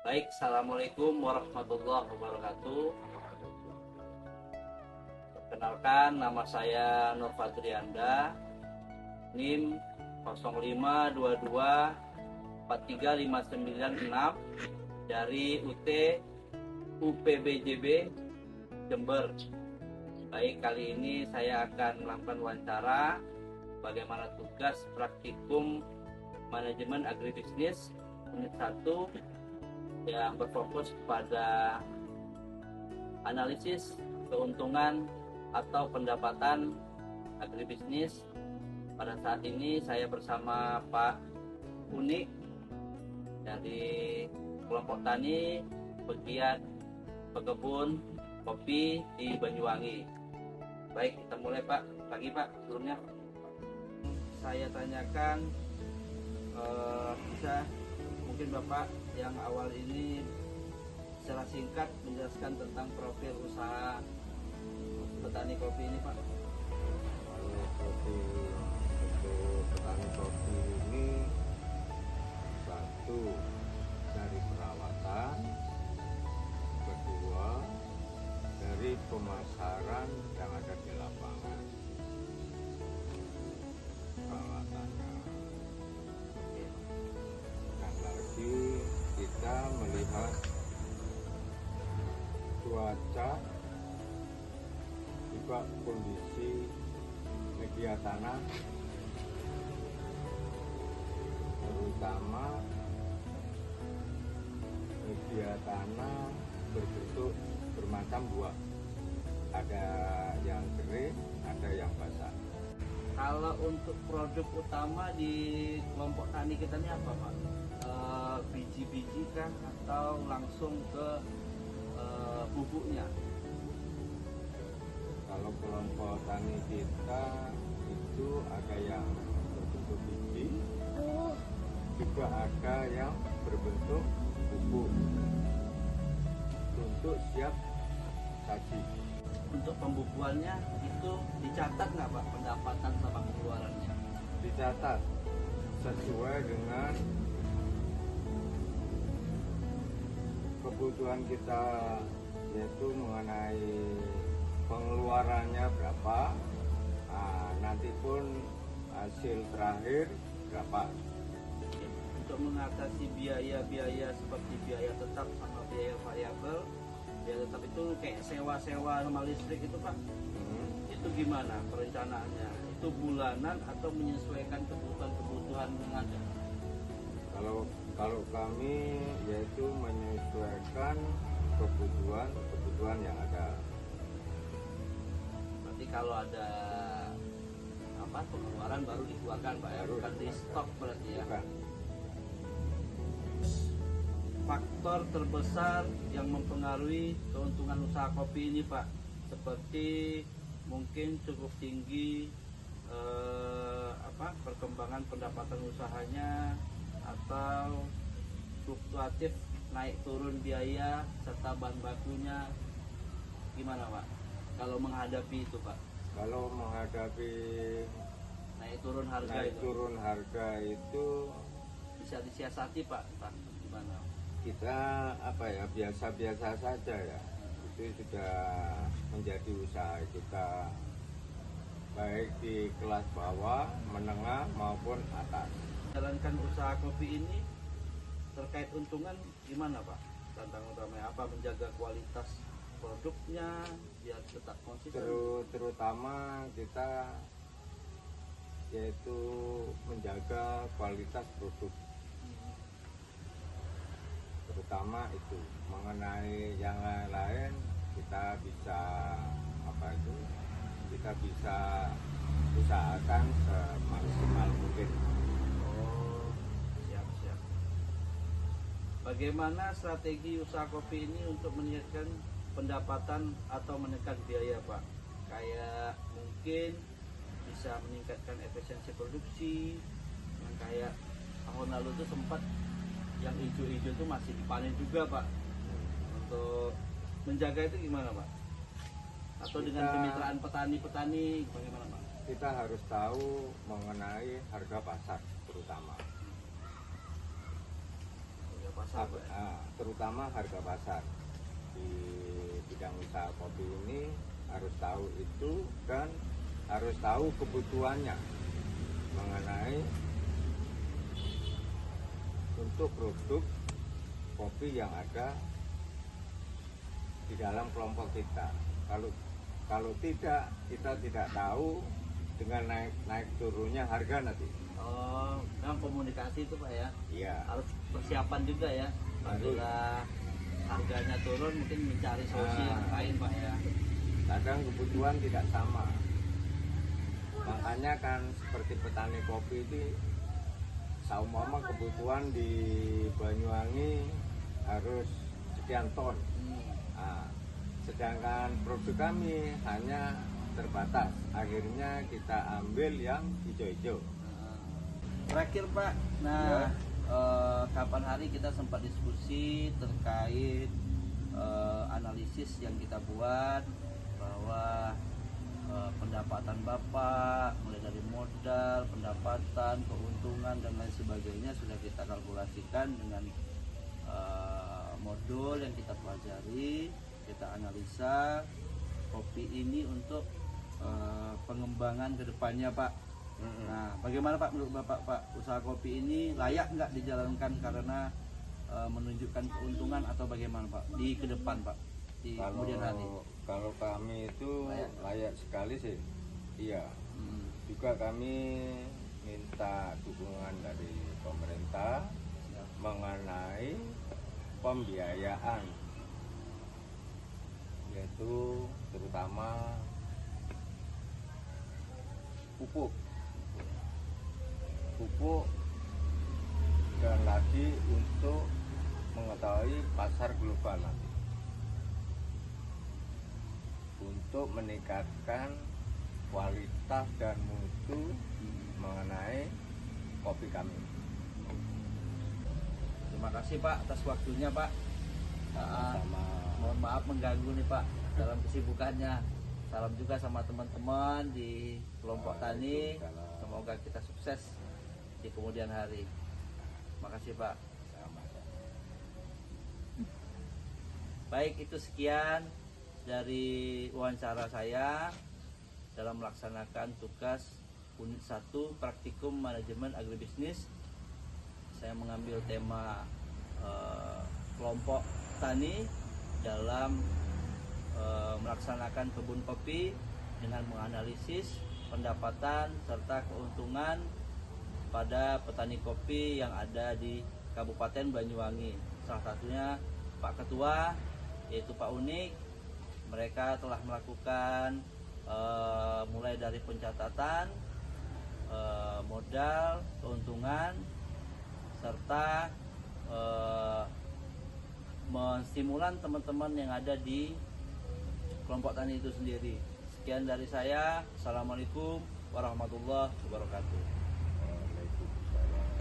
Baik, Assalamualaikum warahmatullahi wabarakatuh. Perkenalkan, nama saya Nur Fadrianda, NIM 052243596 dari UPBJB Jember. Baik, kali ini saya akan melakukan wawancara bagaimana tugas praktikum manajemen agribisnis unit 1 yang berfokus pada analisis keuntungan atau pendapatan agribisnis. Pada saat ini saya bersama Pak Uni dari kelompok tani pegiat pekebun kopi di Banyuwangi. Baik, kita mulai Pak. Pagi Pak, sebelumnya saya tanyakan bisa mungkin Bapak yang awal ini secara singkat menjelaskan tentang profil usaha petani kopi ini Pak. Kalau kopi untuk petani kopi ini, satu dari perawatan, kedua dari pemasaran yang ada di lapangan perawatannya, dan lagi kita melihat cuaca, juga kondisi media tanah, terutama media tanah berbentuk bermacam dua, ada yang kering, ada yang basah. Kalau untuk produk utama di kelompok tani kita ini apa Pak? Biji-biji kan atau langsung ke bubuknya? Kalau kelompok tani kita itu ada yang berbentuk biji, juga ada yang berbentuk bubuk untuk siap saji. Untuk pembubuhannya itu dicatat nggak Pak pendapatan sama pengeluarannya? Dicatat sesuai dengan kebutuhan kita, yaitu mengenai pengeluarannya berapa, nanti pun hasil terakhir berapa. Untuk mengatasi biaya-biaya seperti biaya tetap sama biaya variabel, biaya tetap itu kayak sewa-sewa sama listrik itu Pak, itu gimana perencanaannya? Itu bulanan atau menyesuaikan kebutuhan-kebutuhan yang ada? Kalau kami yaitu menyesuaikan kebutuhan yang ada. Berarti kalau ada pengeluaran baru dikeluarkan Pak ya, bukan di stok berarti ya. Bukan. Faktor terbesar yang mempengaruhi keuntungan usaha kopi ini Pak, seperti mungkin cukup tinggi perkembangan pendapatan usahanya, atau fluktuatif naik turun biaya serta bahan bakunya, gimana Pak kalau menghadapi itu Pak? Kalau menghadapi Naik turun harga naik itu turun harga itu, bisa disiasati Pak, gimana? kita biasa-biasa saja ya. Itu sudah menjadi usaha kita, baik di kelas bawah, menengah maupun atas. Jalankan usaha kopi ini terkait untungan gimana Pak? Tantangan utamanya apa? Menjaga kualitas produknya biar tetap konsisten. Terutama kita yaitu menjaga kualitas produk, terutama itu. Mengenai yang lain kita bisa kita bisa usahakan semaksimal mungkin. Oh, siap. Bagaimana strategi usaha kopi ini untuk meningkatkan pendapatan atau menekan biaya Pak? Kayak mungkin bisa meningkatkan efisiensi produksi, yang kayak tahun lalu itu sempat yang hijau-hijau itu masih dipanen juga Pak. Untuk menjaga itu gimana Pak? Atau dengan kemitraan petani-petani bagaimana Pak? Kita harus tahu mengenai harga pasar terutama. Harga pasar pasar, Pak. terutama harga pasar. Di bidang usaha kopi ini harus tahu itu dan harus tahu kebutuhannya mengenai untuk produk kopi yang ada di dalam kelompok kita. Kalau tidak, kita tidak tahu dengan naik turunnya harga nanti. Oh, memang komunikasi itu Pak ya. Iya. Harus persiapan juga ya. Apabila harganya turun mungkin mencari solusi yang lain Pak ya. Kadang kebutuhan tidak sama. Makanya kan seperti petani kopi itu saumpama kebutuhan di Banyuwangi harus sekian ton. Nah, sedangkan produk kami hanya terbatas. Akhirnya kita ambil yang hijau-hijau. Terakhir Pak, nah kapan hari kita sempat diskusi terkait analisis yang kita buat bahwa pendapatan Bapak mulai dari modal, pendapatan, keuntungan dan lain sebagainya sudah kita kalkulasikan dengan modul yang kita pelajari, kita analisa kopi ini untuk pengembangan kedepannya Pak. Nah, bagaimana Pak menurut Bapak Pak, usaha kopi ini layak nggak dijalankan karena menunjukkan keuntungan atau bagaimana Pak di ke depan Pak di kemudian hari? Kalau kami itu layak sekali sih, iya. Juga kami minta dukungan dari pemerintah mengenai pembiayaan, yaitu terutama pupuk dan lagi untuk mengetahui pasar global nanti untuk meningkatkan kualitas dan mutu mengenai kopi kami. Terima kasih Pak atas waktunya Pak. Sama Mohon maaf mengganggu nih Pak dalam kesibukannya. Salam juga sama teman-teman di kelompok tani. Semoga kita sukses di kemudian hari. Makasih Pak. Baik, itu sekian dari wawancara saya dalam melaksanakan tugas unit 1 praktikum manajemen agribisnis. Saya mengambil tema kelompok tani dalam melaksanakan kebun kopi dengan menganalisis pendapatan serta keuntungan pada petani kopi yang ada di Kabupaten Banyuwangi. Salah satunya Pak Ketua, yaitu Pak Unik. Mereka telah melakukan mulai dari pencatatan modal, keuntungan, serta menstimulan teman-teman yang ada di kelompok tani itu sendiri. Sekian dari saya. Assalamualaikum warahmatullahi wabarakatuh.